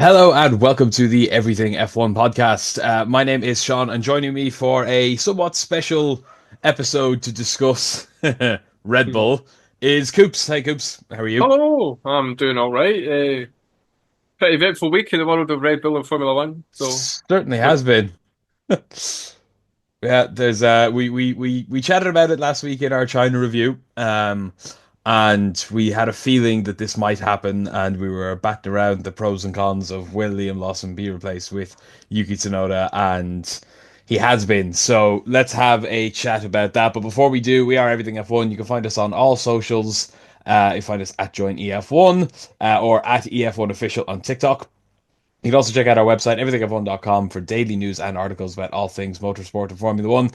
Hello and welcome to the Everything F1 podcast. My name is Sean, and joining me for a somewhat special episode to discuss Red Hmm. Bull is Coops. Hey Coops, how are you? Hello, I'm doing all right. Pretty eventful week in the world of Red Bull and Formula One. So, Certainly what? has been. Yeah, there's we chatted about it last week in our China review. And we had a feeling that this might happen, and we were batting around the pros and cons of will Liam Lawson be replaced with Yuki Tsunoda, and he has been. So let's have a chat about that. But before we do, we are Everything F1. You can find us on all socials. You find us at Join EF1 or at EF1 Official on TikTok. You can also check out our website, everythingf1.com, for daily news and articles about all things motorsport and Formula One,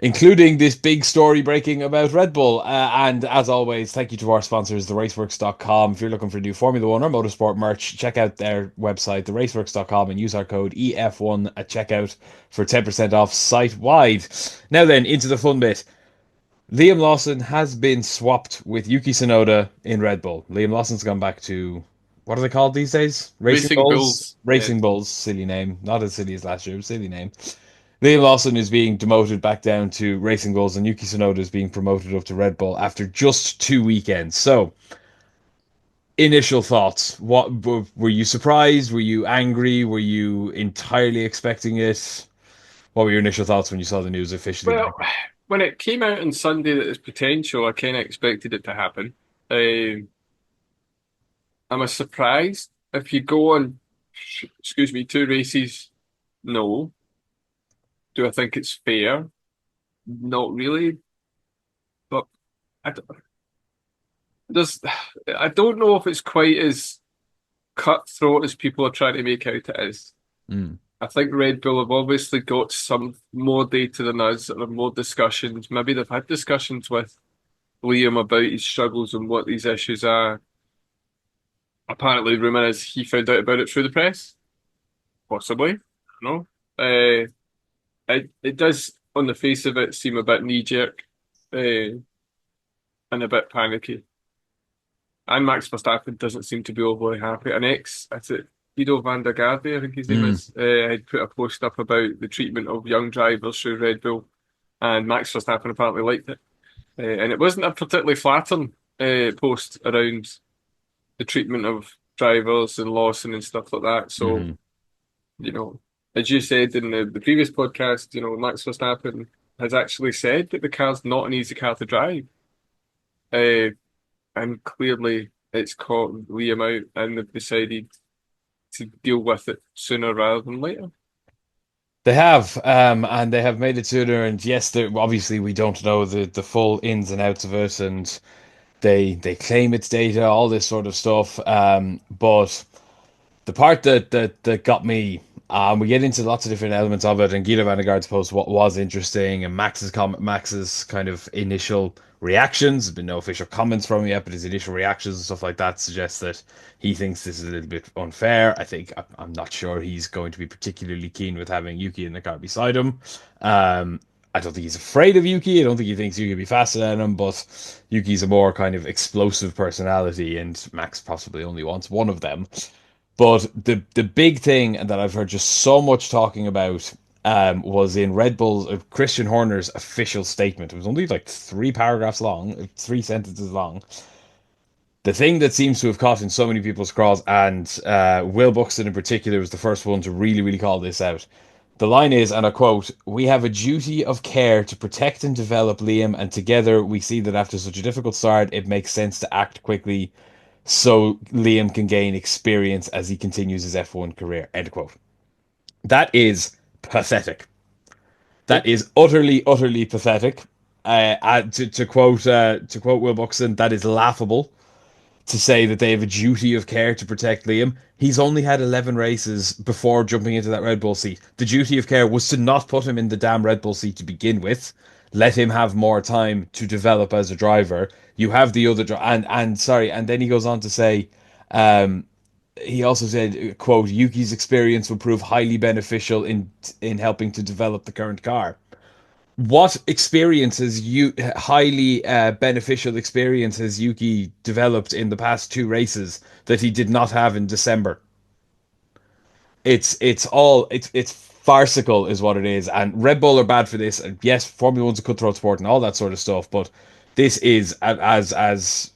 including this big story breaking about Red Bull. And as always, thank you to our sponsors, theraceworks.com. If you're looking for new Formula One or motorsport merch, check out their website, theraceworks.com, and use our code EF1 at checkout for 10% off site wide. Now then, into the fun bit. Liam Lawson has been swapped with Yuki Tsunoda in Red Bull. Liam Lawson's gone back to, what are they called these days? Racing Racing Bulls? Bulls. Yeah. Racing Bulls, silly name. Not as silly as last year, silly name. Liam Lawson is being demoted back down to Racing Bulls, and Yuki Tsunoda is being promoted up to Red Bull after just 2 weekends. So, initial thoughts. What were you surprised? Were you angry? Were you entirely expecting it? What were your initial thoughts when you saw the news officially Well, back? when it came out on Sunday that there's potential, I kind of expected it to happen. Um, I'm a surprised if you go on, excuse me, two races. No. Do I think it's fair? Not really. But I, d- there's, I don't know if it's quite as cutthroat as people are trying to make out it is. Mm, I think Red Bull have obviously got some more data than us or more discussions. Maybe they've had discussions with Liam about his struggles and what these issues are. Apparently, the rumour is he found out about it through the press. Possibly. I don't know. It does, on the face of it, seem a bit knee-jerk and a bit panicky. And Max Verstappen doesn't seem to be overly happy. An ex, that's it, Guido van der Garde, I think his name mm. is, had put a post up about the treatment of young drivers through Red Bull, and Max Verstappen apparently liked it. And it wasn't a particularly flattering post around the treatment of drivers and Lawson and stuff like that. So, Mhm. you know, as you said in the previous podcast, Max Verstappen has actually said that the car's not an easy car to drive. Uh, and clearly it's caught Liam out and they've decided to deal with it sooner rather than later. They have, and they have made it sooner. And yes, obviously we don't know the full ins and outs of it, and they claim it's data, all this sort of stuff. But the part that got me, we get into lots of different elements of it, and Guido van der Gaard's post what was interesting, and Max's kind of initial reactions. There's been no official comments from him yet, but his initial reactions and stuff like that suggest that he thinks this is a little bit unfair. I'm not sure he's going to be particularly keen with having Yuki in the car beside him. Um, I don't think he's afraid of Yuki. I don't think he thinks Yuki will be faster than him, but Yuki's a more kind of explosive personality, and Max possibly only wants one of them. But the big thing that I've heard just so much talking about was in Red Bull's Christian Horner's official statement. It was only like 3 paragraphs long, 3 sentences long. The thing that seems to have caught in so many people's craws, and Will Buxton in particular was the first one to really call this out. The line is, and I quote, "We have a duty of care to protect and develop Liam, and together we see that after such a difficult start, it makes sense to act quickly so Liam can gain experience as he continues his F1 career." End quote. That is pathetic. Yeah. That is utterly pathetic. To quote Will Buxton, that is laughable to say that they have a duty of care to protect Liam. He's only had 11 races before jumping into that Red Bull seat. The duty of care was to not put him in the damn Red Bull seat to begin with. Let him have more time to develop as a driver. You have the other and sorry, and then he goes on to say, um, he also said, "quote Yuki's experience will prove highly beneficial in helping to develop the current car." What experience has you highly beneficial experience has Yuki developed in the past 2 races that he did not have in December? it's farcical is what it is, and Red Bull are bad for this. And yes, Formula One's a cutthroat sport and all that sort of stuff, but this is as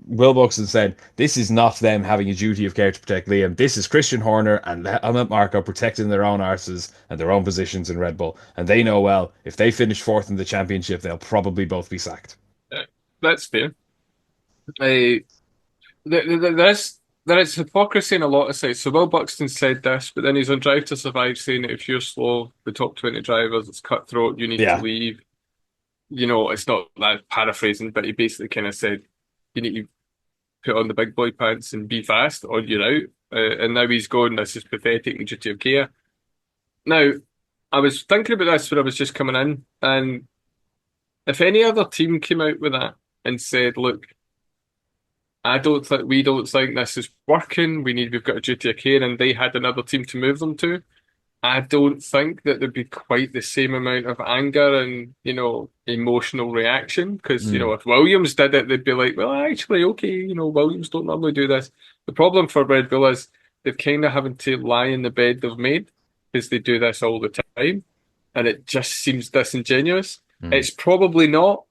Will Buxton said, this is not them having a duty of care to protect Liam. This is Christian Horner and Helmut Marko protecting their own arses and their own positions in Red Bull, and they know well if they finish fourth in the championship, they'll probably both be sacked. Uh, that's fair. Uh, there is hypocrisy in a lot of sides. So Will Buxton said this, but then he's on Drive to Survive saying that if you're slow, the top 20 drivers, it's cutthroat, you need to Yeah. leave. You know, it's not that paraphrasing, but he basically kind of said you need to put on the big boy pants and be fast or you're out. And now he's going, this is pathetic and duty of care. Now, I was thinking about this when I was just coming in, and if any other team came out with that and said, look, we don't think this is working, we've got a duty of care, and they had another team to move them to, I don't think that there'd be quite the same amount of anger and, emotional reaction. Because, Mm, if Williams did it, they'd be like, well, actually, okay, Williams don't normally do this. The problem for Red Bull is they're kind of having to lie in the bed they've made because they do this all the time. And it just seems disingenuous. mm. It's probably not,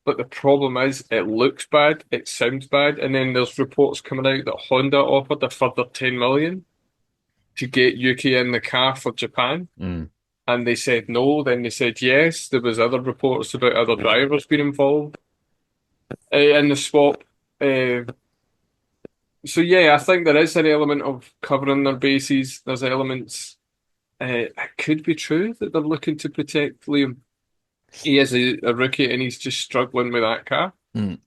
but the problem is it looks bad, it sounds bad. And then there's reports coming out that Honda offered a further 10 million to get Yuki in the car for Japan, Mm. and they said no. Then they said yes. There was other reports about other drivers being involved in the swap. Uh, so yeah, I think there is an element of covering their bases. There's elements. It could be true that they're looking to protect Liam. He is a rookie and he's just struggling with that car. Mm.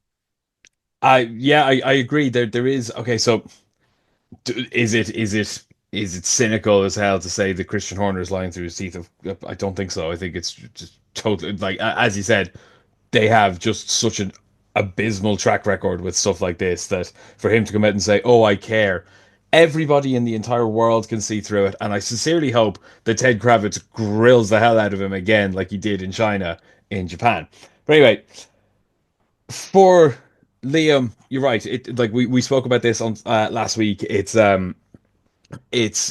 I agree. There is okay. So is it cynical as hell to say that Christian Horner is lying through his teeth? I don't think so. I think it's just totally like as you said, they have just such an abysmal track record with stuff like this that for him to come out and say, "Oh, I care." Everybody in the entire world can see through it, and I sincerely hope that Ted Kravitz grills the hell out of him again, like he did in China, in Japan. But anyway, for Liam, you're right. It like we spoke about this on last week. Is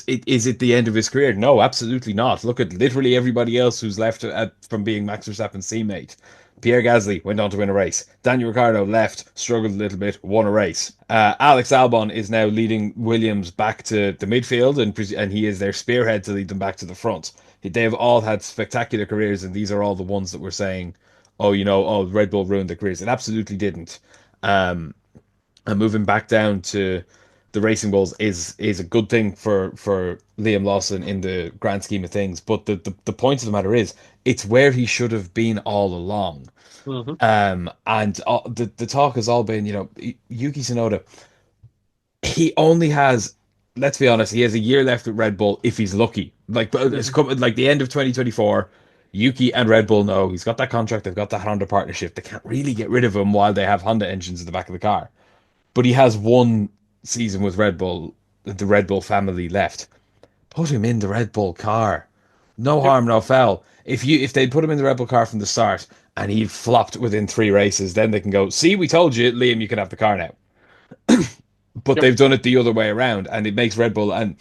it the end of his career? No, absolutely not. Look at literally everybody else who's left from being Max Verstappen's teammate. Pierre Gasly went on to win a race. Daniel Ricciardo left, struggled a little bit, won a race. Alex Albon is now leading Williams back to the midfield, and he is their spearhead to lead them back to the front. They have all had spectacular careers, and these are all the ones that were saying, "Oh, Red Bull ruined their careers." It absolutely didn't. Um, and moving back down to the racing bulls is a good thing for Liam Lawson in the grand scheme of things. But the point of the matter is, it's where he should have been all along. Hmm. And the talk has all been, Yuki Tsunoda. He only has, let's be honest, he has a year left with Red Bull if he's lucky. Like, but it's Hmm. coming like the end of 2024. Yuki and Red Bull know he's got that contract. They've got that Honda partnership. They can't really get rid of him while they have Honda engines in the back of the car. But he has one season with Red Bull, the Red Bull family left. Put him in the Red Bull car. No Yep. harm, no foul. If they put him in the Red Bull car from the start and he flopped within 3 races, then they can go, see, we told you, Liam, you can have the car now. But Yep. they've done it the other way around, and it makes Red Bull and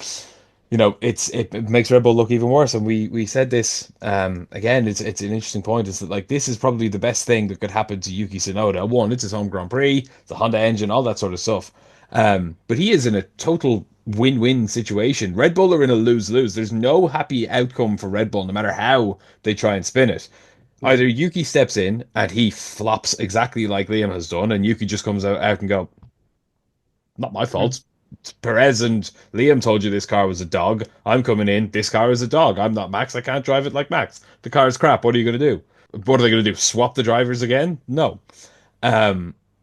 it makes Red Bull look even worse. And we said this again. It's an interesting point. Is that like this is probably the best thing that could happen to Yuki Tsunoda. One, it's his home Grand Prix, the Honda engine, all that sort of stuff. But he is in a total win-win situation. Red Bull are in a lose-lose. There's no happy outcome for Red Bull, no matter how they try and spin it. Hmm. Either Yuki steps in and he flops exactly like Liam has done, and Yuki just comes out and go, not my fault. Perez and Liam told you this car was a dog. I'm coming in. This car is a dog. I'm not Max. I can't drive it like Max. The car is crap. What are you going to do? What are they going to do? Swap the drivers again? No.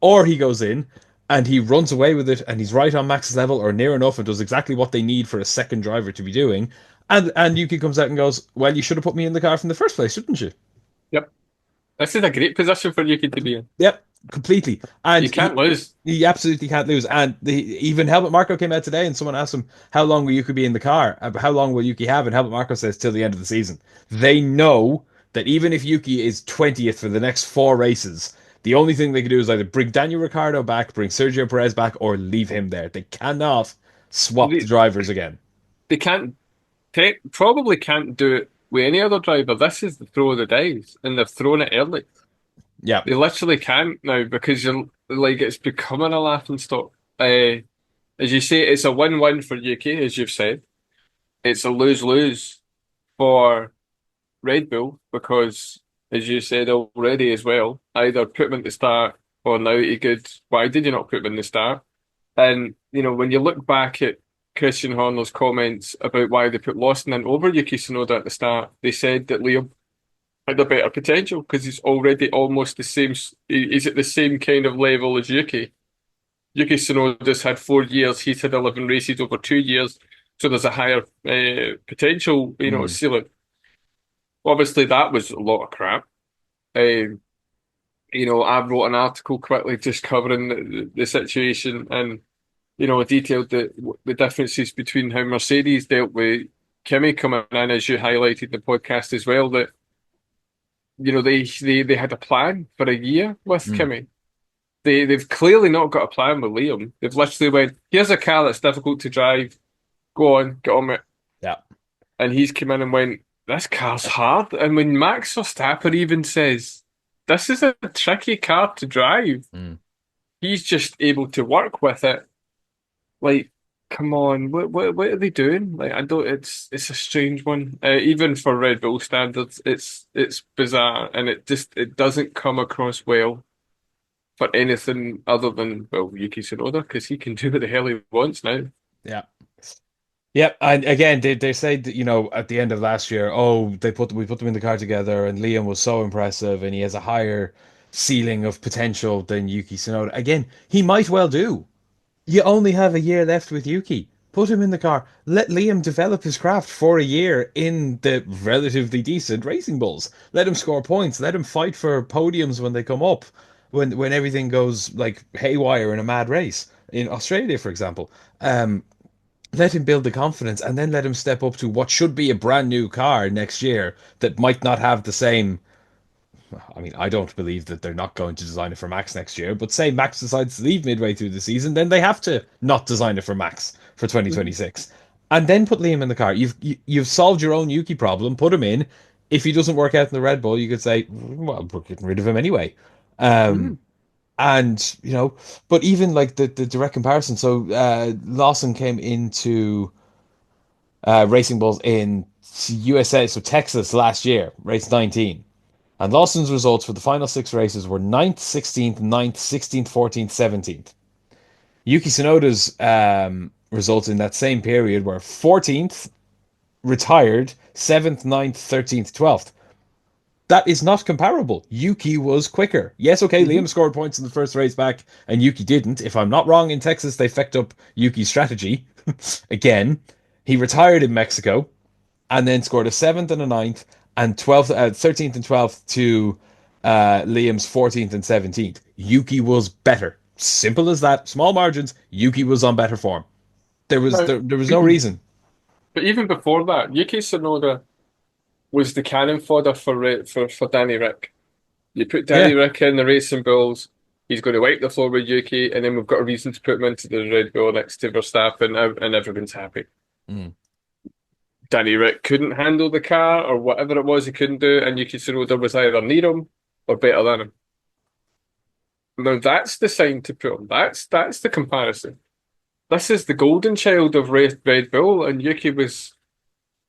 Or he goes in and he runs away with it and he's right on Max's level or near enough and does exactly what they need for a second driver to be doing. And Yuki comes out and goes, well, you should have put me in the car from the first place, shouldn't you? Yep. This is a great position for Yuki to be in. Yep, completely. And You can't lose. he absolutely can't lose. And even Helmut Marko came out today and someone asked him, how long will Yuki be in the car? How long will Yuki have? And Helmut Marko says, till the end of the season. They know that even if Yuki is 20th for the next 4 races, the only thing they can do is either bring Daniel Ricciardo back, bring Sergio Perez back, or leave him there. They cannot swap the They, drivers again. they can't. probably can't do it with any other driver. This is the throw of the dice, and they've thrown it early. Yeah. They literally can't now because you're like it's becoming a laughing stock. As you say, it's a win-win for Yuki, as you've said. It's a lose-lose for Red Bull because, as you said already as well, either put him in the start or now he good. Why did you not put him in the start? And when you look back at Christian Horner's comments about why they put Lawson in over Yuki Tsunoda at the start, they said that Liam had a better potential because he's already almost the same. He's at the same kind of level as Yuki. Yuki Tsunoda's had 4 years. He's had 11 races over 2 years. So there's a higher potential, Mm. ceiling. Obviously, that was a lot of crap. Um, I wrote an article quickly just covering the situation and, detailed the differences between how Mercedes dealt with Kimi coming in, as you highlighted in the podcast as well, that, they had a plan for a year with Mm. Kimi. They've clearly not got a plan with Liam. They've literally went, here's a car that's difficult to drive. Go on, get on with it. Yeah. And he's come in and went, this car's hard. And when Max Verstappen even says, this is a tricky car to drive, Mm. he's just able to work with it. Like, come on, what are they doing? Like, I don't. It's a strange one. Even for Red Bull standards, it's bizarre, and it doesn't come across well for anything other than Yuki Tsunoda because he can do what the hell he wants now. Yeah. Yep, and again, they said that, at the end of last year, oh, we put them in the car together, and Liam was so impressive, and he has a higher ceiling of potential than Yuki Tsunoda. Again, he might well do. You only have a year left with Yuki. Put him in the car. Let Liam develop his craft for a year in the relatively decent Racing Bulls. Let him score points. Let him fight for podiums when they come up. When everything goes like haywire in a mad race in Australia, for example. Let him build the confidence and then let him step up to what should be a brand new car next year that might not have the same. I mean, I don't believe that they're not going to design it for Max next year, but say Max decides to leave midway through the season, then they have to not design it for Max for Mhm. 2026. And then put Liam in the car. You've solved your own Yuki problem, put him in. If he doesn't work out in the Red Bull, you could say, well, we're getting rid of him anyway. Um, Mhm. and but even like the direct comparison, so Lawson came into Racing Bulls in USA, so Texas last year, race 19. And Lawson's results for the final six races were ninth, 16th, ninth, 16th, 14th, 17th. Yuki Tsunoda's results in that same period were 14th, retired, 7th, ninth, 13th, 12th. That is not comparable. Yuki was quicker. Yes, okay, Mhm. Liam scored points in the first race back, and Yuki didn't. If I'm not wrong, in Texas, they fecked up Yuki's strategy again. He retired in Mexico and then scored a seventh and a ninth and 12th, 13th and 12th to Liam's 14th and 17th. Yuki was better. Simple as that. Small margins. Yuki was on better form. There was Now, there was no reason. but even before that, Yuki Tsunoda was the cannon fodder for Danny Rick. You put Danny Yeah. Rick in the Racing Bulls, he's going to wipe the floor with Yuki, and then we've got a reason to put him into the Red Bull next to Verstappen, and everyone's happy. Mm. Danny Rick couldn't handle the car, or whatever it was he couldn't do, and Yuki Tsunoda was either near him or better than him. Now that's the sign to put him. That's the comparison. This is the golden child of Red Bull, and Yuki was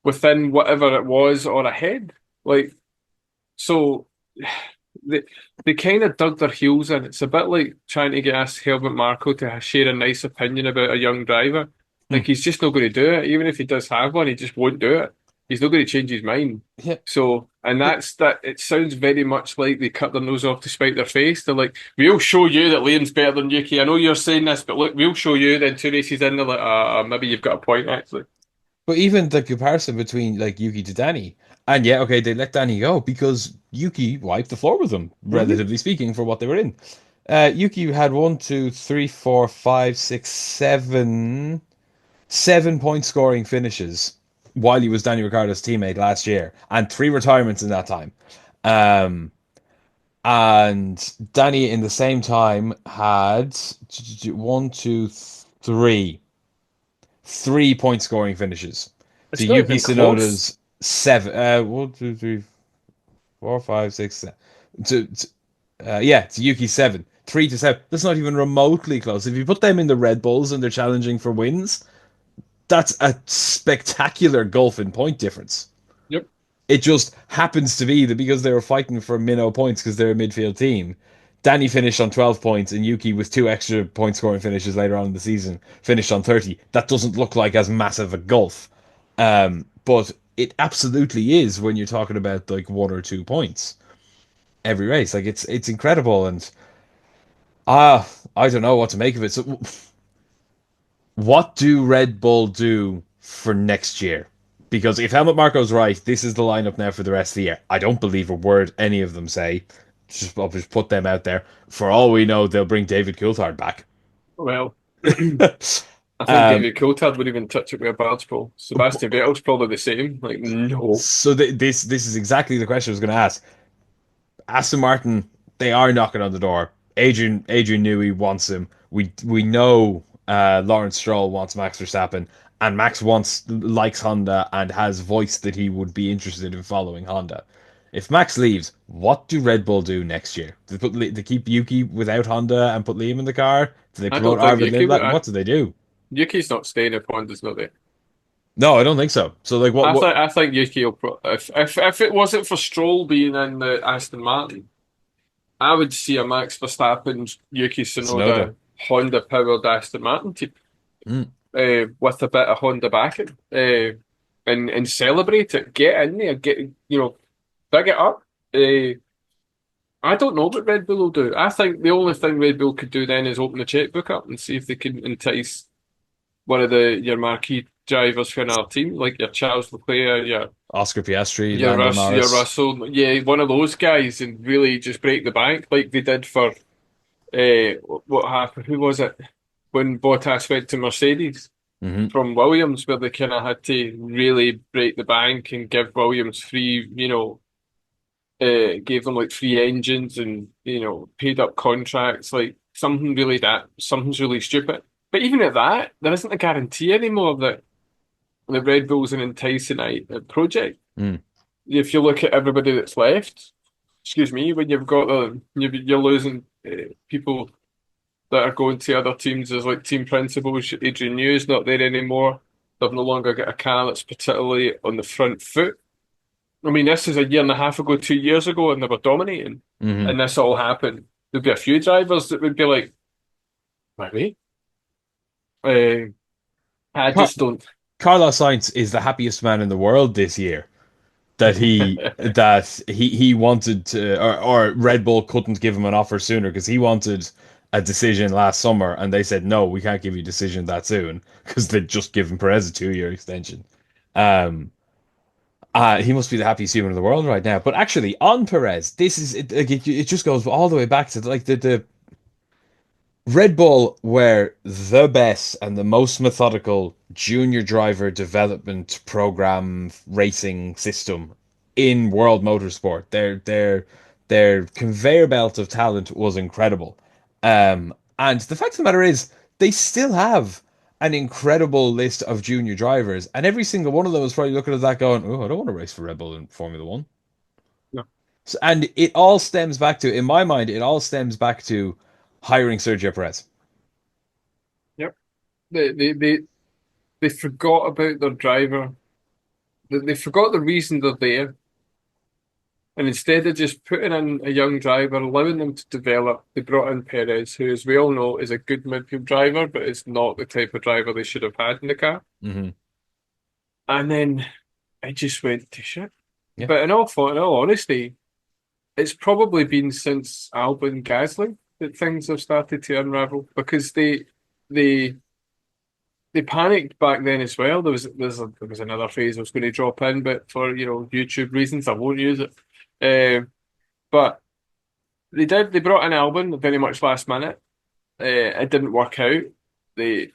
within whatever it was or ahead. Like so. They they kind of dug their heels in. It's a bit like trying to get us Helmut Marko to share a nice opinion about a young driver. Like Mm. he's just not going to do it. Even if he does have one, he just won't do it. He's not going to change his mind. Yeah. So, and But that's that. It sounds very much like they cut their nose off to spite their face. They're like, "We'll show you that Liam's better than Yuki. I know you're saying this, but look, we'll show you." Then 2 races in, they're like, maybe you've got a point actually." but even the comparison between like Yuki to Danny, and yeah, okay, they let Danny go because Yuki wiped the floor with them, Hmm. relatively speaking, for what they were in. Yuki had one, two, three, four, five, six, seven, 7 point scoring finishes while he was Danny Ricciardo's teammate last year, and three retirements in that time. Um, and Danny in the same time had one, two, three, 3 point scoring finishes. to It's not Yuki even close. Tsunoda's seven. One, two, three, four, five, six, seven. Yeah, to Yuki seven. 3 to 7. That's not even remotely close. If you put them in the Red Bulls and they're challenging for wins, that's a spectacular gulf in point difference. Yep. It just happens to be that because they were fighting for minnow points because they're a midfield team, Danny finished on 12 points and Yuki, with two extra point scoring finishes later on in the season, finished on 30. That doesn't look like as massive a gulf. But it absolutely is when you're talking about like 1 or 2 points every race. Like it's incredible, and I don't know what to make of it. So what do Red Bull do for next year? Because if Helmut Marko's right, this is the lineup now for the rest of the year. I don't believe a word any of them say. I'll just put them out there. For all we know, they'll bring David Coulthard back. Well, I think um, David Coulthard would even touch it with a barge pole. Sebastian Vettel's probably the same. Like, no. so this is exactly the question I was going to ask. Aston Martin, they are knocking on the door. Adrian Newey wants him. We know Lawrence Stroll wants Max Verstappen, and Max likes Honda and has voiced that he would be interested in following Honda. If Max leaves, what do Red Bull do next year? They keep Yuki without Honda and put Liam in the car? Do they I promote don't think Arvid Yuki would. Lindblad? What do they do? Yuki's not staying if Honda's not there. No, I don't think so. So like what I think Yuki will if it wasn't for Stroll being in the Aston Martin, I would see a Max Verstappen, Yuki Tsunoda? Tsunoda, Honda powered Aston Martin team Mm. with a bit of Honda backing, and celebrate it. Get in there, big it up. I don't know what Red Bull will do. I think the only thing Red Bull could do then is open the checkbook up and see if they can entice one of your marquee drivers for another team, like your Charles Leclerc, Oscar Piastri, Lando Your Norris. Russell, yeah, one of those guys, and really just break the bank like they did for what happened? Who was it when Bottas went to Mercedes Hmm. from Williams, where they kind of had to really break the bank and give Williams free, gave them like free engines and paid up contracts, like something's really stupid. But even at that, there isn't a guarantee anymore that the Red Bull's an enticing project. Mm. If you look at everybody that's left, excuse me, when you've got you're losing people that are going to other teams as like team principals. Adrian Newey's not there anymore. They've no longer got a car that's particularly on the front foot. I mean, this is a year and a half ago, 2 years ago, and they were dominating, Hmm. and this all happened. There'd be a few drivers that would be like, maybe. I just don't. Carlos Sainz is the happiest man in the world this year. That he wanted to, or Red Bull couldn't give him an offer sooner because he wanted a decision last summer, and they said no, we can't give you a decision that soon because they'd just given Perez a 2 year extension. Um, he must be the happiest human in the world right now. But actually, on Perez, this is it. Like, it just goes all the way back to like the Red Bull were the best and the most methodical junior driver development program racing system in world motorsport. Their conveyor belt of talent was incredible. And the fact of the matter is, they still have an incredible list of junior drivers, and every single one of them is probably looking at that going, "Oh, I don't want to race for Red Bull in Formula One." No. And it all stems back to, in my mind, it all stems back to hiring Sergio Perez. Yep. They forgot about their driver. They forgot the reason they're there. And instead of just putting in a young driver, allowing them to develop, they brought in Perez, who, as we all know, is a good midfield driver, but is not the type of driver they should have had in the car. Hmm. And then it just went to shit. Yeah. But in all honesty, it's probably been since Albon Gasly that things have started to unravel because they they panicked back then as well. There was another phrase I was going to drop in, but for YouTube reasons, I won't use it. But they brought in Albon very much last minute. It didn't work out. They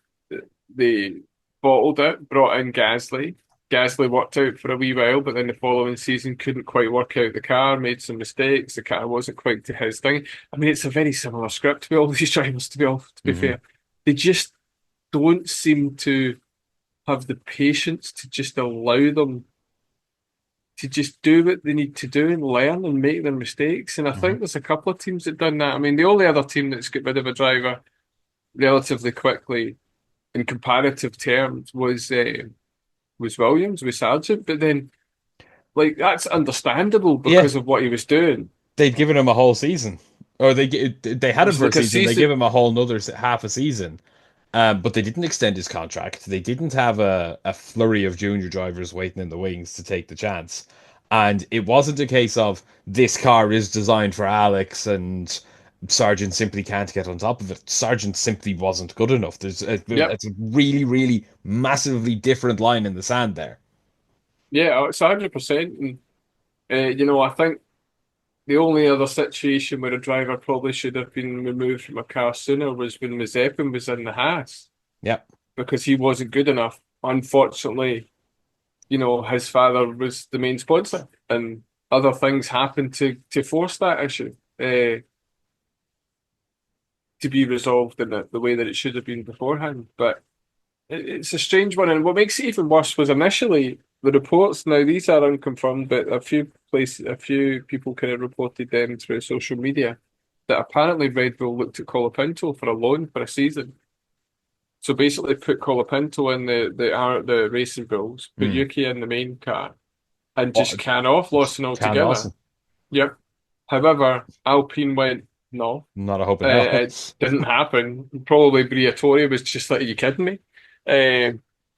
they bottled it, brought in Gasly. Gasly worked out for a wee while, but then the following season couldn't quite work out the car, made some mistakes. The car wasn't quite to his thing. I mean, it's a very similar script to all these drivers, to be Hmm. fair. They just don't seem to have the patience to just allow them to just do what they need to do and learn and make their mistakes. And I Hmm. think there's a couple of teams that done that. I mean, the only other team that's got rid of a driver relatively quickly in comparative terms was Williams with Sargent, but then like that's understandable Yeah, because of what he was doing. they'd given him a whole season, or they It had him was for a like a season. They give season. him a whole another half a season. But they didn't extend his contract. They didn't have a flurry of junior drivers waiting in the wings to take the chance. And it wasn't a case of this car is designed for Alex and Sargent simply can't get on top of it. Sargent simply wasn't good enough. Yep. It's a really, really massively different line in the sand there. Yeah, it's 100%. And I think the only other situation where a driver probably should have been removed from a car sooner was when Mazepin was in the Haas Yep. because he wasn't good enough. Unfortunately, his father was the main sponsor, and other things happened to force that issue to be resolved in the way that it should have been beforehand. But it's a strange one, and what makes it even worse was initially the reports. Now these are unconfirmed, but a few people kind of reported them through social media that apparently Red Bull looked at Colapinto for a loan for a season. So basically, put Colapinto in the racing bulls, put Mm. Yuki in the main car, and just Oh, can off Lawson Can altogether. Lawson. Yep. However, Alpine went no. Not a hope in hell. It didn't happen. Probably Briatore was just like, "Are you kidding me?"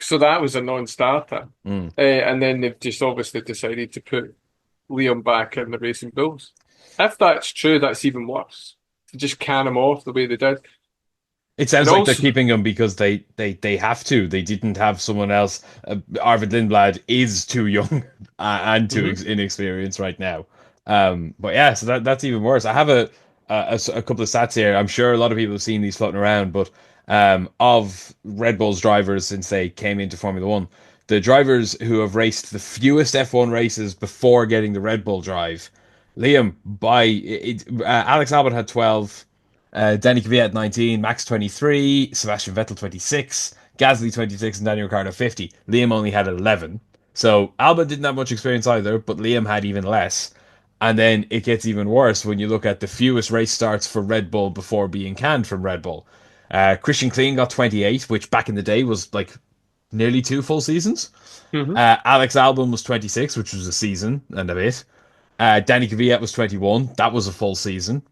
So that was a non-starter. Mm. And then they've just obviously decided to put Liam back in the Racing Bulls. If that's true, that's even worse. To just can him off the way they did. It And sounds like they're also, keeping him because they have to. They didn't have someone else. Arvid Lindblad is too young and too mhm. inexperienced right now. But yeah, so that's even worse. I have a couple of stats here. I'm sure a lot of people have seen these floating around, but of Red Bull's drivers since they came into Formula One, the drivers who have raced the fewest F1 races before getting the Red Bull drive, Liam Alex Albon had 12. Danny Kvyat 19, Max 23, Sebastian Vettel 26, Gasly 26, and Daniel Ricciardo 50. Liam only had 11. So Albon didn't have much experience either, but Liam had even less. And then it gets even worse when you look at the fewest race starts for Red Bull before being canned from Red Bull. Christian Klein got 28, which back in the day was like nearly two full seasons. Mhm. Alex Albon was 26, which was a season and a bit. Danny Kvyat was 21. That was a full season.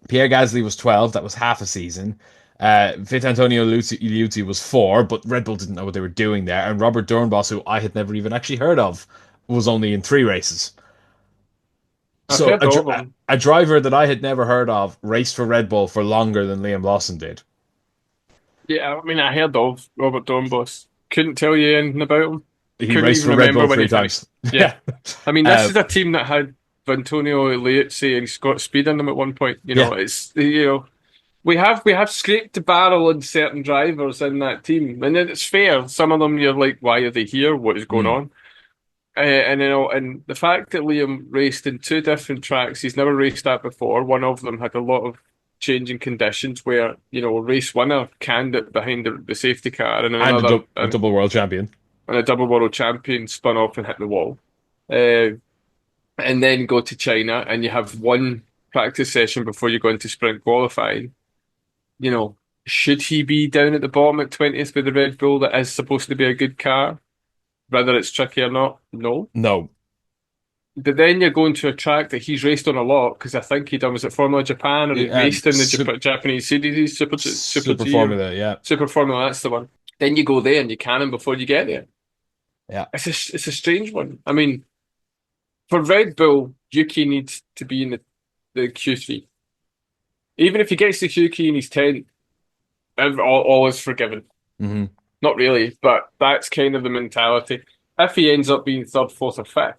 Pierre Gasly was 12. That was half a season. Antonio Liuzzi was 4, but Red Bull didn't know what they were doing there. And Robert Dornbos, who I had never even actually heard of, was only in 3 races. I've So heard of him. a driver that I had never heard of raced for Red Bull for longer than Liam Lawson did. Yeah, I mean, I heard of Robert Dornbos. Couldn't tell you anything about him. He Couldn't raced even for Red remember Bull when he 3 finished. times. Yeah. Yeah. I mean, this Uh, is a team that had Antonio Liuzzi and Scott Speed in them at one point. yeah. We have scraped the barrel on certain drivers in that team, and it's fair. Some of them you're like, why are they here? What is going Mm. on? And the fact that Liam raced in two different tracks, he's never raced that before. One of them had a lot of changing conditions where, a race winner canned it behind the safety car, and then And another a double world champion. and a double world champion spun off and hit the wall. Uh, and then go to China, and you have one practice session before you go into sprint qualifying. You know, should he be down at the bottom at 20th with the Red Bull that is supposed to be a good car, whether it's tricky or not? No. No. But then you're going to a track that he's raced on a lot because I think he done was it Formula Japan or he raced in the Japanese series Super Super G or Formula, yeah. Super Formula. That's the one. Then you go there and you can him before you get there. Yeah. It's a strange one. I mean, for Red Bull, Yuki needs to be in the Q3. Even if he gets the Yuki and he's 10th, all is forgiven. Hmm. Not really, but that's kind of the mentality. If he ends up being third, fourth, or fifth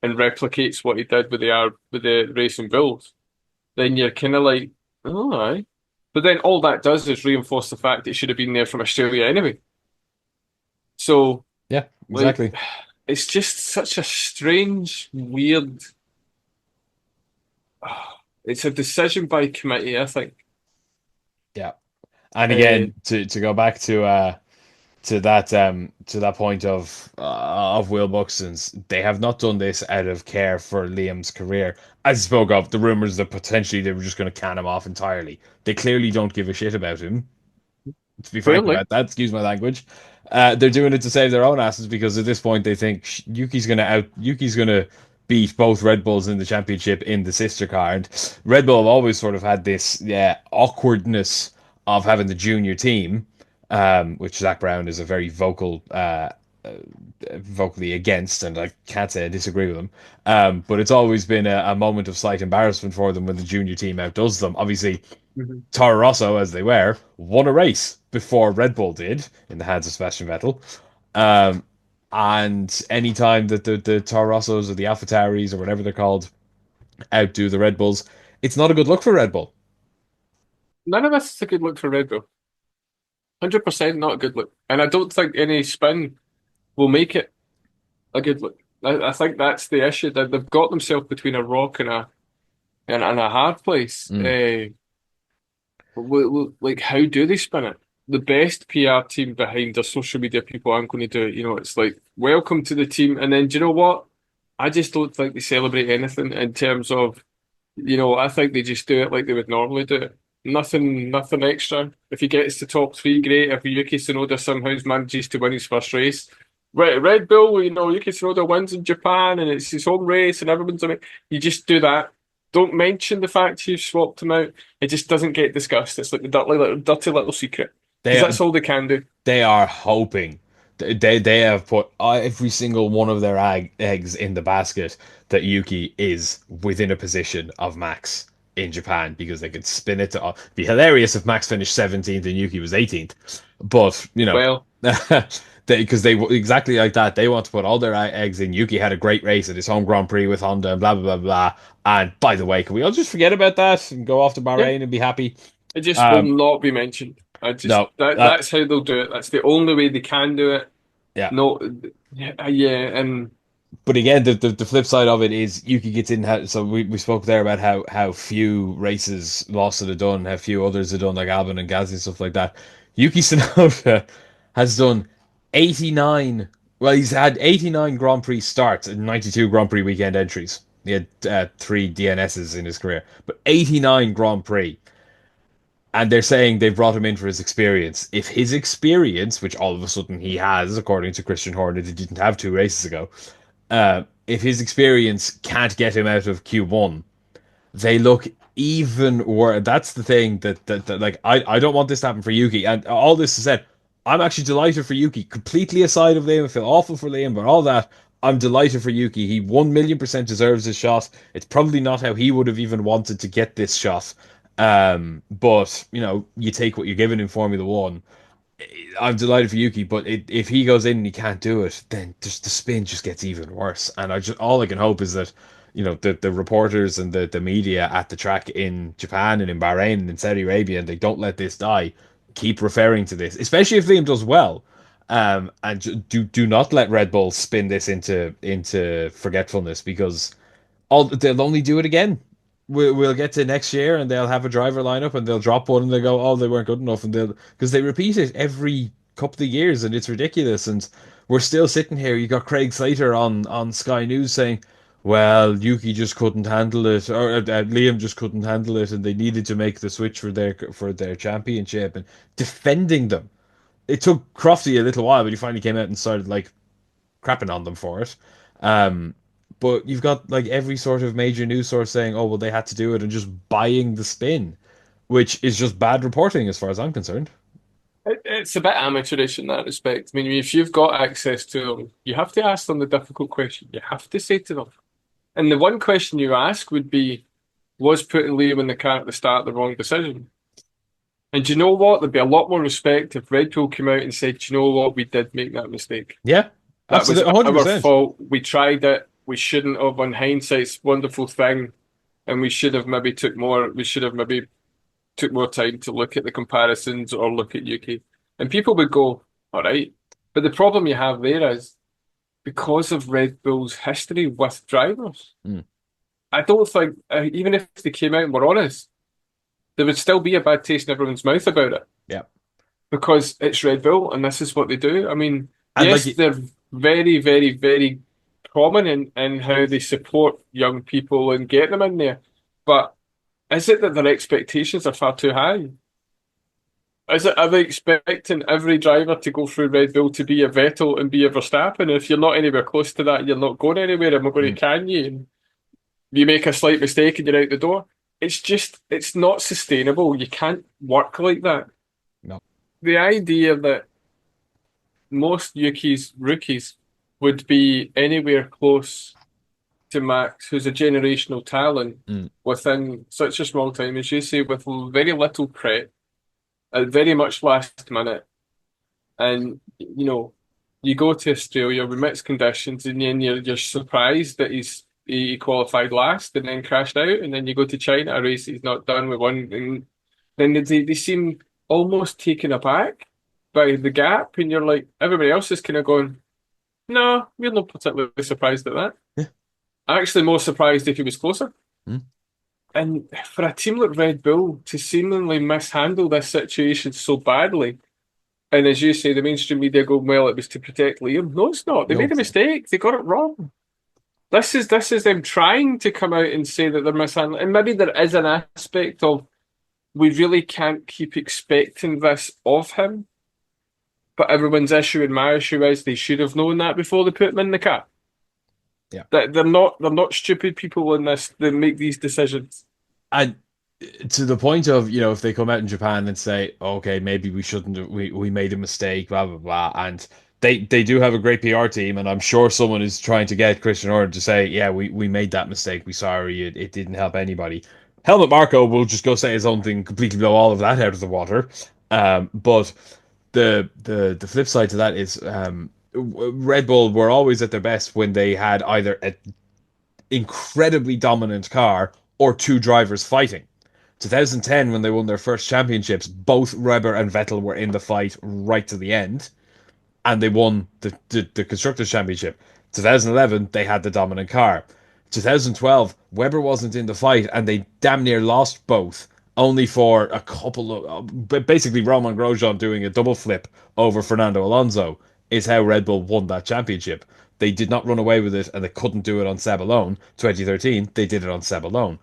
and replicates what he did with the Racing Bulls, then you're kind of like, oh, aye. But then all that does is reinforce the fact that he should have been there from Australia anyway. So, Yeah, like, exactly. it's just such a strange, weird. It's a decision by committee, I think. Yeah. And Uh, again, to go back to that point of Will Buxton's, they have not done this out of care for Liam's career. As I spoke of, the rumors that potentially they were just going to can him off entirely. They clearly don't give a shit about him, to be frank Clearly. about that. Excuse my language. They're doing it to save their own asses because at this point they think Yuki's gonna beat both Red Bulls in the championship in the sister car. And Red Bull have always sort of had this awkwardness of having the junior team, which Zach Brown is a very vocally against, and I can't say I disagree with him. But it's always been a moment of slight embarrassment for them when the junior team outdoes them. Obviously, Mhm. Toro Rosso, as they were, won a race before Red Bull did in the hands of Sebastian Vettel. Um, and anytime that the Toro Rossos or the AlphaTauris or whatever they're called outdo the Red Bulls, it's not a good look for Red Bull. None of this is a good look for Red Bull. 100% not a good look. And I don't think any spin will make it a good look. I think that's the issue. That they've got themselves between a rock and a hard place. Mm. Like, how do they spin it? The best PR team behind their social media people aren't going to do it. It's like, welcome to the team. And then, do you know what? I just don't think they celebrate anything in terms of, I think they just do it like they would normally do it. Nothing extra. If he gets to top three, great. If Yuki Tsunoda somehow manages to win his first race, Red Bull, Yuki Tsunoda wins in Japan and it's his home race and everyone's on it. You just do that. Don't mention the fact you've swapped him out. It just doesn't get discussed. It's like the dirty little secret because They that's all they can do. they are hoping. They have put every single one of their eggs in the basket that Yuki is within a position of Max in Japan because they could spin it to it'd be hilarious if Max finished 17th and Yuki was 18th. But, Well, because they exactly like that, they want to put all their eggs in. Yuki had a great race at his home Grand Prix with Honda and blah blah blah blah. And by the way, can we all just forget about that and go off to yeah, Bahrain and be happy? it just will Um, not be mentioned. I just no, that's how they'll do it. That's the only way they can do it. yeah. No, yeah, and But again, the flip side of it is Yuki gets in. So we spoke there about how few races Lawson had done, how few others had done, like Albon and Gasly and stuff like that. Yuki Tsunoda has done 89. Well, he's had 89 Grand Prix starts and 92 Grand Prix weekend entries. He had three DNSs in his career, but 89 Grand Prix. And they're saying they've brought him in for his experience. If his experience, which all of a sudden he has, according to Christian Horner, he didn't have 2 races ago, if his experience can't get him out of Q1, they look even worse. That's the thing that like I don't want this to happen for Yuki. And all this is said, I'm actually delighted for Yuki. Completely aside of Liam, I feel awful for Liam, but all that, I'm delighted for Yuki. He 1,000,000% deserves his shot. It's probably not how he would have even wanted to get this shot. But you take what you're given in Formula One. I'm delighted for Yuki, but if he goes in and he can't do it, then just the spin just gets even worse. And all I can hope is that the reporters and the media at the track in Japan and in Bahrain and in Saudi Arabia, and they don't let this die. Keep referring to this, especially if Liam does well. And do not let Red Bull spin this into forgetfulness because they'll only do it again. We'll get to next year and they'll have a driver lineup and they'll drop one and they'll go, oh, they weren't good enough, and they'll because they repeat it every couple of years and it's ridiculous. And we're still sitting here. You got Craig Slater on Sky News saying, well, Yuki just couldn't handle it, or Liam just couldn't handle it, and they needed to make the switch for their championship and defending them. It took Crofty a little while, but he finally came out and started like crapping on them for it. Um, but you've got like every sort of major news source saying, "Oh, well, they had to do it," and just buying the spin, which is just bad reporting as far as I'm concerned. it's a bit amateurish in that respect. I mean, if you've got access to them, you have to ask them the difficult question. You have to say to them, and the one question you ask would be, was putting Liam in the car at the start the wrong decision? And do you know what? There'd be a lot more respect if Red Bull came out and said, do you know what? We did make that mistake. Yeah, That was absolutely, our 100%. fault. We tried it. We shouldn't have. On hindsight's wonderful thing, and we should have maybe took more. We should have maybe took more time to look at the comparisons or look at Yuki. And people would go, all right. But the problem you have there is because of Red Bull's history with drivers. Mm. I don't think even if they came out and were honest, there would still be a bad taste in everyone's mouth about it. Yeah, because it's Red Bull and this is what they do. I mean, And yes, they're very, very, very prominent in how they support young people and get them in there. But is it that their expectations are far too high? Are they expecting every driver to go through Red Bull to be a Vettel and be a Verstappen? If you're not anywhere close to that, you're not going anywhere. And we're going mm, to can you? And you make a slight mistake and you're out the door. It's not sustainable. You can't work like that. no, The idea that most Yuki's rookies would be anywhere close to Max, who's a generational talent mm, within such a small time, as you say, with very little prep, very much last minute. And, you go to Australia with mixed conditions and then you're surprised that he qualified last and then crashed out. And then you go to China, a race he's not done with one. And then they seem almost taken aback by the gap. And you're like, everybody else is kind of going, no, we're not particularly surprised at that. yeah, Actually, more surprised if he was closer. mm, And for a team like Red Bull to seemingly mishandle this situation so badly, and as you say, the mainstream media go, well, it was to protect Liam. No, it's not. They no, made a mistake. They got it wrong. This is them trying to come out and say that they're mishandling. And maybe there is an aspect of we really can't keep expecting this of him. But everyone's issue and my issue is they should have known that before they put him in the car. yeah. That they're not stupid people in this that make these decisions. And to the point of, if they come out in Japan and say, okay, maybe we shouldn't have, we made a mistake, blah blah blah, and they do have a great PR team, and I'm sure someone is trying to get Christian Horner to say, yeah, we made that mistake, we sorry, it didn't help anybody. Helmut Marko will just go say his own thing, completely blow all of that out of the water. But the flip side to that is Red Bull were always at their best when they had either an incredibly dominant car or two drivers fighting. 2010, when they won their first championships, both Weber and Vettel were in the fight right to the end, and they won the Constructors' Championship. 2011, they had the dominant car. 2012, Weber wasn't in the fight, and they damn near lost both, only for a couple of. Basically, Roman Grosjean doing a double flip over Fernando Alonso is how Red Bull won that championship. They did not run away with it, and they couldn't do it on Seb alone. 2013, they did it on Seb alone.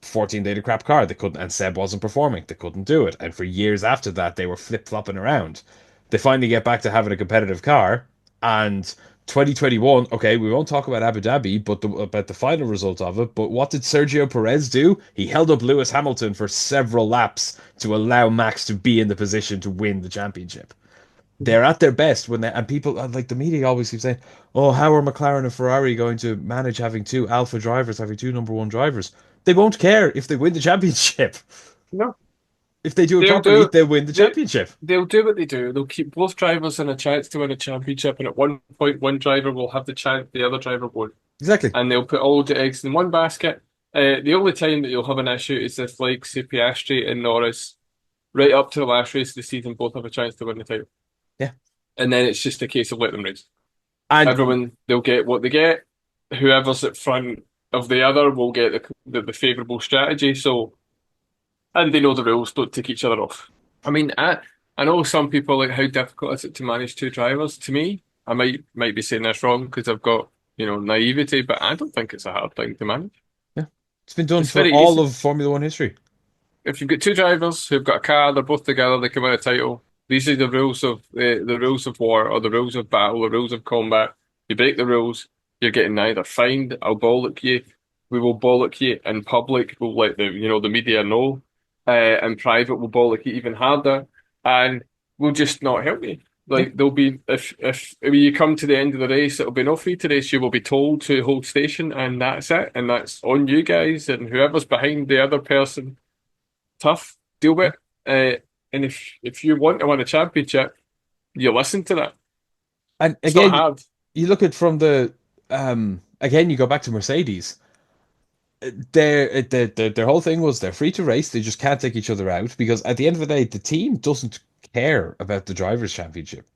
14 they had a crap car. They couldn't, and Seb wasn't performing. They couldn't do it. And for years after that, they were flip flopping around. They finally get back to having a competitive car. And 2021, okay, we won't talk about Abu Dhabi, but about the final result of it. But what did Sergio Perez do? He held up Lewis Hamilton for several laps to allow Max to be in the position to win the championship. They're at their best when they, and people like the media always keep saying, "Oh, how are McLaren and Ferrari going to manage having two alpha drivers, having two number one drivers?" They won't care if they win the championship. No, If they do it they'll properly, do they'll win the they championship. they'll do what they do. They'll keep both drivers in a chance to win a championship, and at one point, one driver will have the chance, the other driver won't, Exactly. and they'll put all the eggs in one basket. The only time that you'll have an issue is if, like, say, Piastri and Norris, right up to the last race of the season, both have a chance to win the title, Yeah. and then it's just a case of let them race. And Everyone they'll get what they get. Whoever's at front of the other will get the favourable strategy. So, and they know the rules, don't take each other off. I mean, I know some people like how difficult is it to manage two drivers. To me, I might be saying this wrong because I've got naivety, but I don't think it's a hard thing to manage. yeah, it's been done It's for very all easy. of Formula One history. If you've got two drivers who've got a car, they're both together, they can win a title. These are the rules of war or the rules of battle, the rules of combat. You break the rules, you're getting either fined, I'll bollock you, we will bollock you in public, we'll let the media know, in private we'll bollock you even harder, and we'll just not help you. Yeah. Like there'll be if when you come to the end of the race, it'll be no free to race. You will be told to hold station, and that's it, and that's on you guys and whoever's behind the other person. Tough, deal with. And if you want to win a championship, you listen to that. And It's not again, hard. you look at from the again, you go back to Mercedes. Their whole thing was they're free to race. They just can't take each other out because at the end of the day, the team doesn't care about the drivers' championship.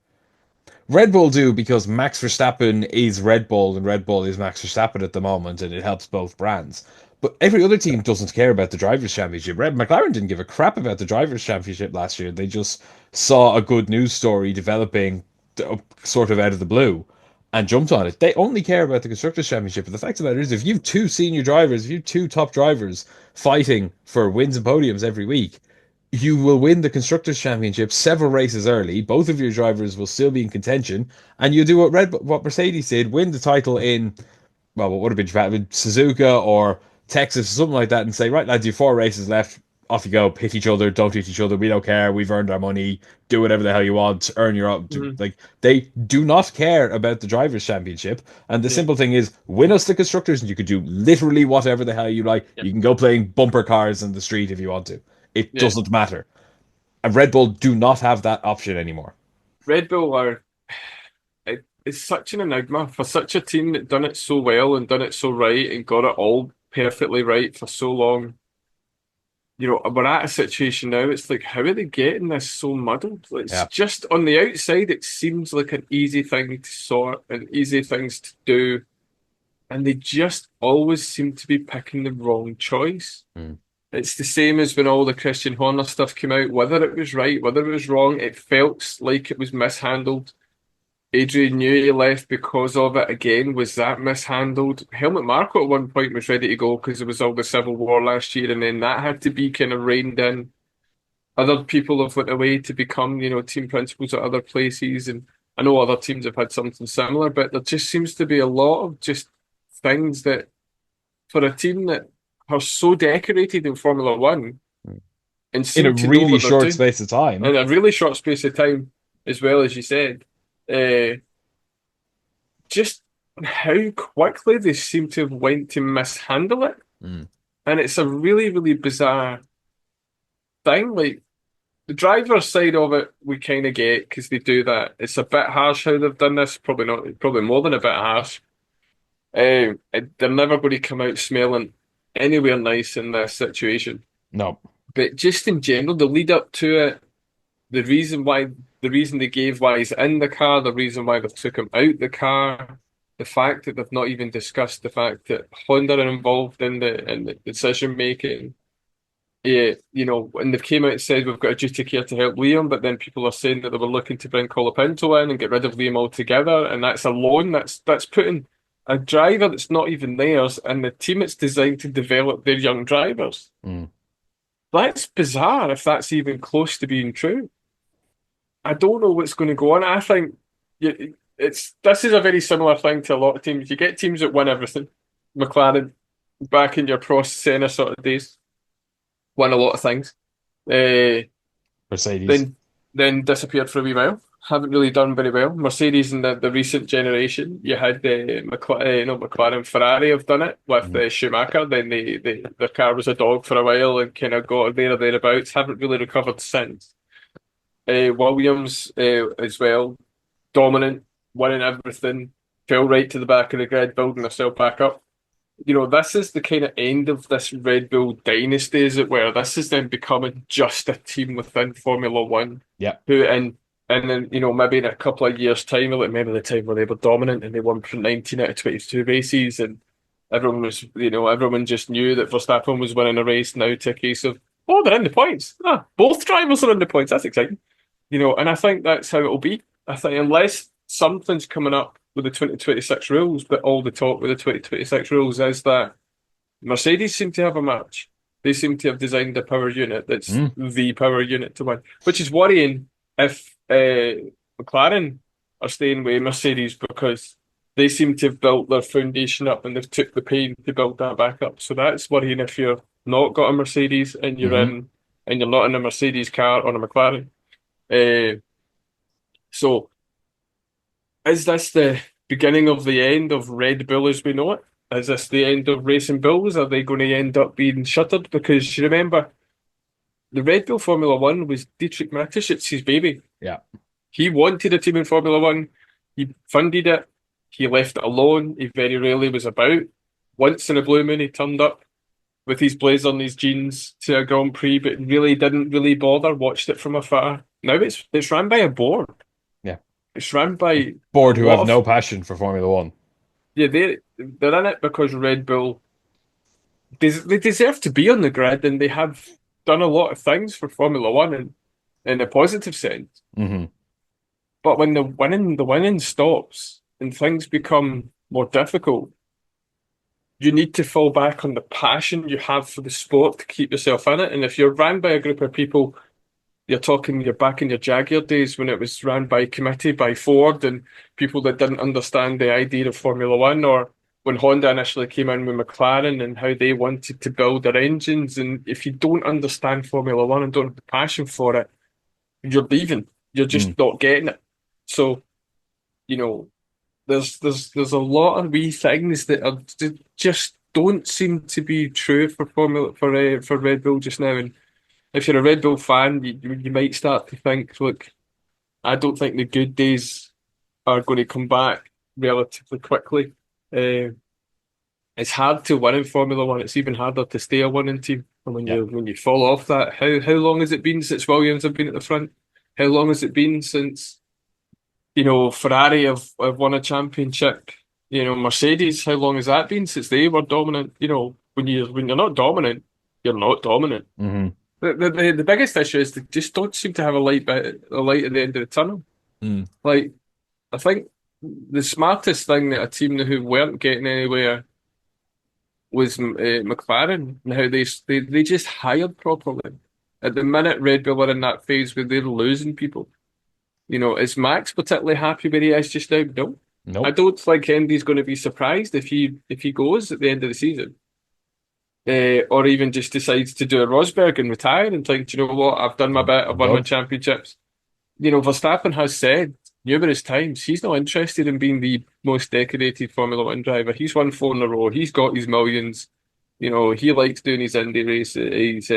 Red Bull do because Max Verstappen is Red Bull and Red Bull is Max Verstappen at the moment, and it helps both brands. But every other team doesn't care about the Drivers' Championship. Red McLaren didn't give a crap about the Drivers' Championship last year. They just saw a good news story developing sort of out of the blue and jumped on it. They only care about the Constructors' Championship. But the fact of the matter is, if you've two senior drivers, if you've two top drivers fighting for wins and podiums every week, you will win the Constructors' Championship several races early. Both of your drivers will still be in contention, and you do what Mercedes did, win the title in, well, what would have been Japan, with Suzuka or Texas or something like that, and say, right, lads, you 4 races left. Off you go. Hit each other. Don't hit each other. We don't care. We've earned our money. Do whatever the hell you want. Earn your own. Mhm. Like, they do not care about the drivers' championship. And the Yeah. simple thing is, win us the constructors, and you could do literally whatever the hell you like. Yep. You can go playing bumper cars in the street if you want to. It Yeah. doesn't matter. And Red Bull do not have that option anymore. Red Bull are it's such an enigma for such a team that done it so well and done it so right and got it all perfectly right for so long. We're at a situation now, it's like, how are they getting this so muddled? It's Yeah. just on the outside, it seems like an easy thing to sort and easy things to do. And they just always seem to be picking the wrong choice. Mm. It's the same as when all the Christian Horner stuff came out, whether it was right, whether it was wrong, it felt like it was mishandled. Adrian knew he left because of it again. Was that mishandled? Helmut Marko at one point was ready to go because there was all the civil war last year, and then that had to be kind of reined in. Other people have went away to become, team principals at other places, and I know other teams have had something similar, but there just seems to be a lot of just things that, for a team that are so decorated in Formula One and In a seem to know really what they're short doing space of time. in a really short space of time, as well as you said. Uh, just how quickly they seem to have went to mishandle it. Mm. And it's a really, really bizarre thing. Like the driver's side of it, we kind of get because they do that. It's a bit harsh how they've done this. Probably not, probably more than a bit harsh. They're never going to come out smelling anywhere nice in this situation. No. But just in general, the lead up to it, the reason why, the reason they gave why he's in the car, the reason why they took him out the car, the fact that they've not even discussed the fact that Honda are involved in the decision making. Yeah, and they've came out and said we've got a duty of care to help Liam, but then people are saying that they were looking to bring Colapinto in and get rid of Liam altogether, and that's a loan. That's putting a driver that's not even theirs and the team it's designed to develop their young drivers. Mm. That's bizarre if that's even close to being true. I don't know what's going to go on. I think this is a very similar thing to a lot of teams. You get teams that win everything. McLaren, back in your Prost Senna sort of days, won a lot of things. Mercedes. Then disappeared for a wee while. Haven't really done very well. Mercedes in the recent generation, you had the McLaren, Ferrari have done it with Mm. Schumacher. Then their car was a dog for a while and kind of got there or thereabouts. Haven't really recovered since. Williams as well, dominant, winning everything, fell right to the back of the grid, building herself back up. This is the kind of end of this Red Bull dynasty, is it? Where this is then becoming just a team within Formula One, Yeah. who and then maybe in a couple of years' time, like maybe the time where they were dominant and they won for 19 out of 22 races, and everyone just knew that Verstappen was winning a race. Now to a case of, oh, they're in the points. Both drivers are in the points. That's exciting. And I think that's how it'll be. I think unless something's coming up with the 2026 rules, but all the talk with the 2026 rules is that Mercedes seem to have a match. They seem to have designed a power unit that's Mm. the power unit to win, which is worrying if McLaren are staying with Mercedes because they seem to have built their foundation up and they've took the pain to build that back up. So that's worrying if you're not got a Mercedes and Hmm. you're not in a Mercedes car or a McLaren. So is this the beginning of the end of Red Bull as we know it? Is this the end of racing bulls? Are they going to end up being shuttered? Because you remember, the Red Bull Formula One was Dietrich Matishiz's baby. Yeah. He wanted a team in Formula One. He funded it. He left it alone. He very rarely was about. Once in a blue moon, he turned up with his blazer and his jeans to a Grand Prix, but really didn't really bother. Watched it from afar. Now it's run by a board. Yeah. It's run by a Board who lot have of. no passion for Formula One. Yeah, they're in it because Red Bull they deserve to be on the grid, and they have done a lot of things for Formula One in a positive sense. Hmm. But when the winning stops and things become more difficult, you need to fall back on the passion you have for the sport to keep yourself in it. And if you're ran by a group of people, you're back in your Jaguar days when it was ran by committee by Ford and people that didn't understand the idea of Formula One, or when Honda initially came in with McLaren and how they wanted to build their engines. And if you don't understand Formula One and don't have the passion for it, you're leaving. You're Mm. just not getting it. So, you know, there's a lot of wee things that just don't seem to be true for for Red Bull just now. And if you're a Red Bull fan, you might start to think, look, I don't think the good days are going to come back relatively quickly. Uh, it's hard to win in Formula One. It's even harder to stay a winning team. And Yeah. when you fall off that, how long has it been since Williams have been at the front? How long has it been since Ferrari have won a championship? Mercedes, how long has that been since they were dominant? When you're not dominant, you're not dominant. Hmm. The biggest issue is they just don't seem to have a light at the end of the tunnel. Mm. Like, I think the smartest thing that a team who weren't getting anywhere was McLaren and how they just hired properly. At the minute, Red Bull are in that phase where they're losing people. Is Max particularly happy where he is just now? No. I Nope. don't think Andy's going to be surprised if he goes at the end of the season. Or even just decides to do a Rosberg and retire and think, "Do you know what, I've done my bit, I've I'm won my done. championships." Verstappen has said numerous times he's not interested in being the most decorated Formula One driver. He's won four in a row. He's got his millions. He likes doing his indie race, his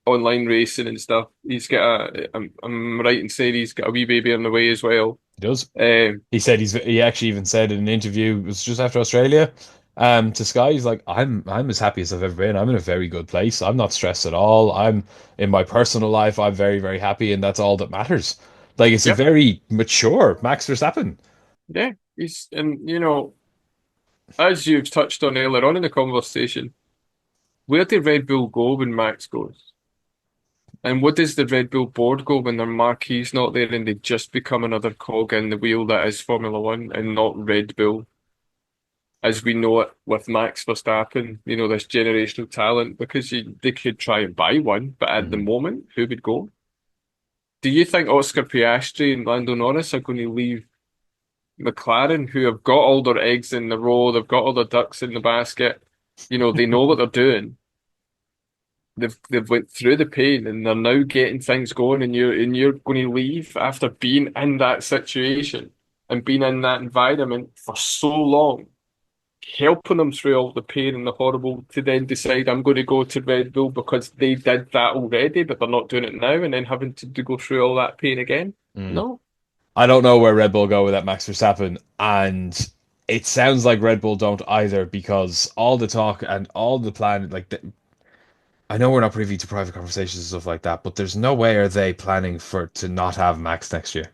online racing and stuff. He's got I'm right in saying he's got a wee baby on the way as well. He does. Um, He said he actually even said in an interview, it was just after Australia, to Sky, he's like, I'm as happy as I've ever been. I'm in a very good place. I'm not stressed at all. I'm in my personal life, I'm very, very happy, and that's all that matters. Like it's a yeah, very mature Max Verstappen. yeah. And as you've touched on earlier on in the conversation, where did Red Bull go when Max goes? And what does the Red Bull board go when their marquee's not there and they just become another cog in the wheel that is Formula One and not Red Bull as we know it with Max Verstappen, this generational talent, because they could try and buy one, but at the Mhm. moment, who would go? Do you think Oscar Piastri and Lando Norris are going to leave McLaren, who have got all their eggs in the row, they've got all their ducks in the basket, they know what they're doing. They've went through the pain and they're now getting things going, and you're going to leave after being in that situation and being in that environment for so long, helping them through all the pain and the horrible, to then decide I'm going to go to Red Bull because they did that already, but they're not doing it now, and then having to go through all that pain again. Mm. No, I don't know where Red Bull go with that Max Verstappen, and it sounds like Red Bull don't either because all the talk and all the plan, I know we're not privy to private conversations and stuff like that, but there's no way are they planning for to not have Max next year.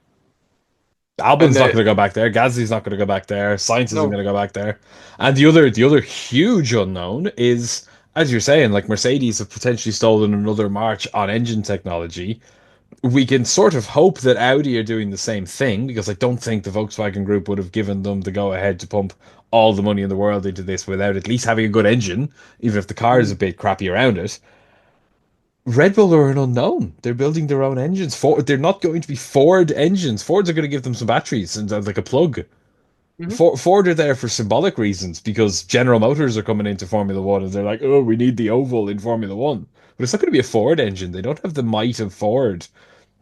and Albon's not going to go back there. Gasly's not going to go back there. Sainz isn't no. going to go back there. And the other huge unknown is, as you're saying, like Mercedes have potentially stolen another march on engine technology. We can sort of hope that Audi are doing the same thing because I don't think the Volkswagen Group would have given them the go ahead to pump all the money in the world into this without at least having a good engine, even if the car is a Mhm. bit crappy around it. Red Bull are an unknown. They're building their own engines. They're not going to be Ford engines. Fords are going to give them some batteries and like a plug. Mhm. Ford are there for symbolic reasons because General Motors are coming into Formula One and they're like, oh, we need the oval in Formula One. But it's not going to be a Ford engine. They don't have the might of Ford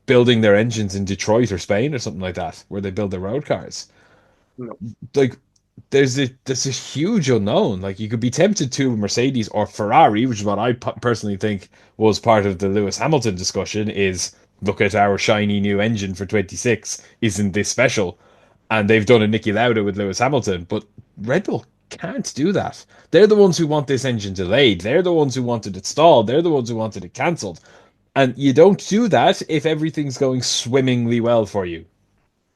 building their engines in Detroit or Spain or something like that, where they build their road cars. No. Like, there's a huge unknown. Like, you could be tempted to Mercedes or Ferrari, which is what I personally think was part of the Lewis Hamilton discussion. Is look at our shiny new engine for 26. Isn't this special? And they've done a Nicky Lauda with Lewis Hamilton, but Red Bull can't do that. They're the ones who want this engine delayed. They're the ones who wanted it stalled. They're the ones who wanted it cancelled. And you don't do that if everything's going swimmingly well for you.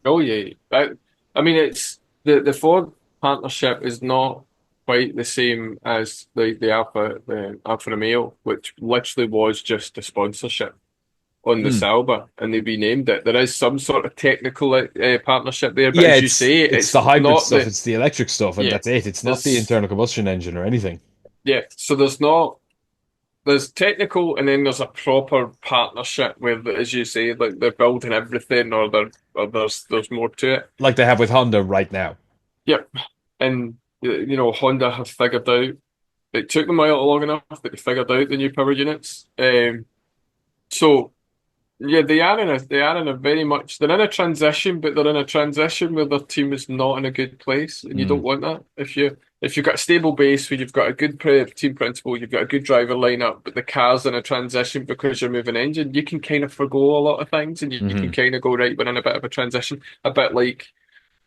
Oh yeah. I mean, it's the Ford partnership is not. quite the same as the Alfa Romeo, which literally was just a sponsorship on the Mm. Sauber, and they renamed it. There is some sort of technical partnership there, but Yeah, as you say, it's the it's hybrid not stuff, the it's the electric stuff, and yeah. that's it. It's not the There's internal combustion engine or anything. yeah, so there's not there's technical, and then there's a proper partnership where, as you say, like they're building everything, or there's more to it. Like they have with Honda right now. Yep, and Honda have figured out. It took them a while long enough, but they figured out the new power units. So yeah, they are in a very much they're in a transition, but they're in a transition where their team is not in a good place, and you don't Mm. want that. If you've got a stable base where you've got a good team principal, you've got a good driver lineup, but the car's in a transition because you're moving engine, you can kind of forgo a lot of things, and you can Hmm. kind of go right. We're in a bit of a transition, a bit like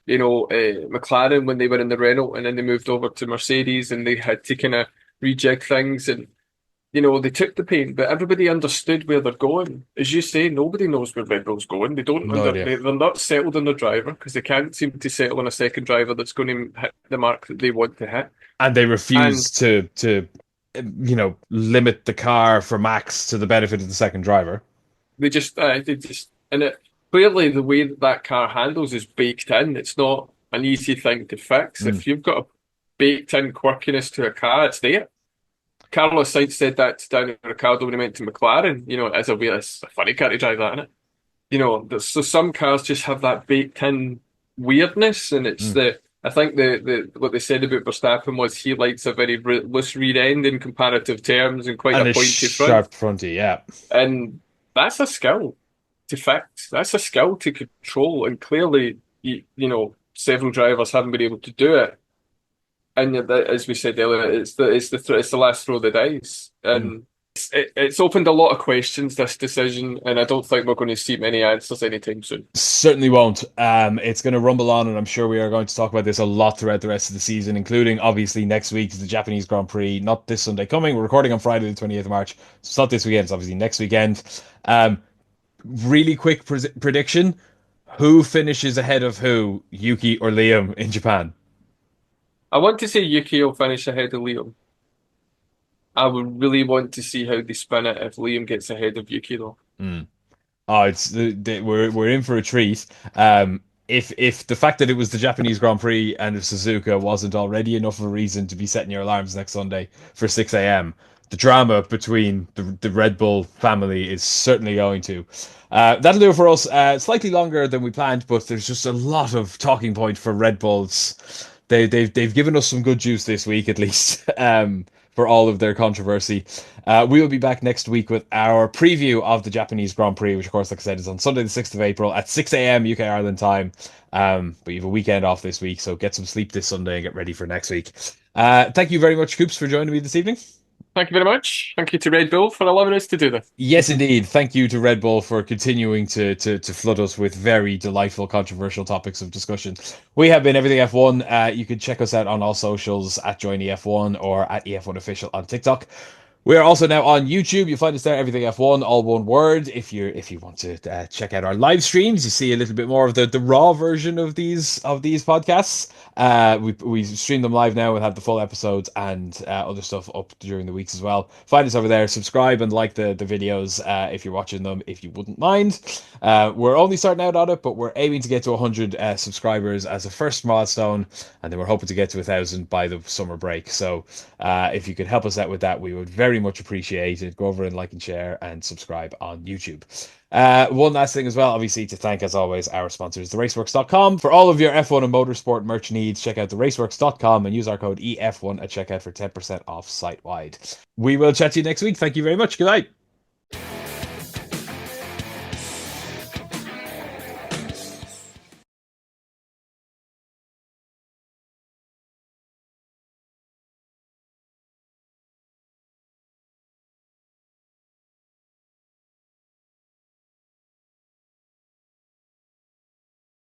McLaren when they were in the Renault, and then they moved over to Mercedes, and they had to kind of rejig things and. They took the pain, but everybody understood where they're going. As you say, nobody knows where Red Bull's going. They don't No idea. they're not settled on their driver because they can't seem to settle on a second driver that's going to hit the mark that they want to hit. And they And refuse to limit the car for Max to the benefit of the second driver. and it clearly the way that car handles is baked in. It's not an easy thing to fix. Mm. If you've got a baked in quirkiness to a car, it's there. Carlos Sainz said that to Daniel Ricciardo when he went to McLaren. It's a funny car to drive that, isn't it? So some cars just have that baked in weirdness, and it's Mm. I think the what they said about Verstappen was he likes a very loose rear end in comparative terms and quite a And a pointy front, sharp fronty, yeah. and that's a skill to fix. That's a skill to control, and clearly, several drivers haven't been able to do it. And as we said earlier, it's the last throw of the dice, Mm. and it's opened a lot of questions, this decision, and I don't think we're going to see many answers anytime soon. Certainly won't. It's going to rumble on, and I'm sure we are going to talk about this a lot throughout the rest of the season, including obviously next week is the Japanese Grand Prix. Not this Sunday coming. We're recording on Friday, the 28th of March. So it's not this weekend. It's obviously next weekend. Um, Really quick prediction: who finishes ahead of who, Yuki or Liam in Japan? I want to say Yuki will finish ahead of Liam. I would really want to see how they spin it if Liam gets ahead of Yuki, though. Mm. Oh, we're in for a treat. If the fact that it was the Japanese Grand Prix and if Suzuka wasn't already enough of a reason to be setting your alarms next Sunday for 6 a.m., the drama between the Red Bull family is certainly going to. That'll do it for us. Slightly longer than we planned, but there's just a lot of talking point for Red Bulls. They've given us some good juice this week, at least, for all of their controversy. We will be back next week with our preview of the Japanese Grand Prix, which, of course, like I said, is on Sunday, the 6th of April at 6 a.m. UK Ireland time. But you have a weekend off this week, so get some sleep this Sunday and get ready for next week. Thank you very much, Coops, for joining me this evening. Thank you very much. Thank you to Red Bull for allowing us to do this. Yes, indeed. Thank you to Red Bull for continuing to flood us with very delightful, controversial topics of discussion. We have been Everything F1. You can check us out on all socials at JoinEF1 or at EF1 Official on TikTok. We are also now on YouTube. You'll find us there, Everything F1, all one word. If you want to check out our live streams, you see a little bit more of the raw version of these podcasts. We stream them live now and have the full episodes and other stuff up during the weeks as well. Find us over there, subscribe and like the videos if you're watching them, if you wouldn't mind. We're only starting out on it, but we're aiming to get to 100 subscribers as a first milestone, and then we're hoping to get to 1,000 by the summer break. So if you could help us out with that, we would very much appreciate it. Go over and like and share and subscribe on YouTube. One last thing as well, obviously, to thank, as always, our sponsors, theraceworks.com. For all of your F1 and motorsport merch needs, check out theraceworks.com and use our code EF1 at checkout for 10% off site wide. We will chat to you next week. Thank you very much. Good night.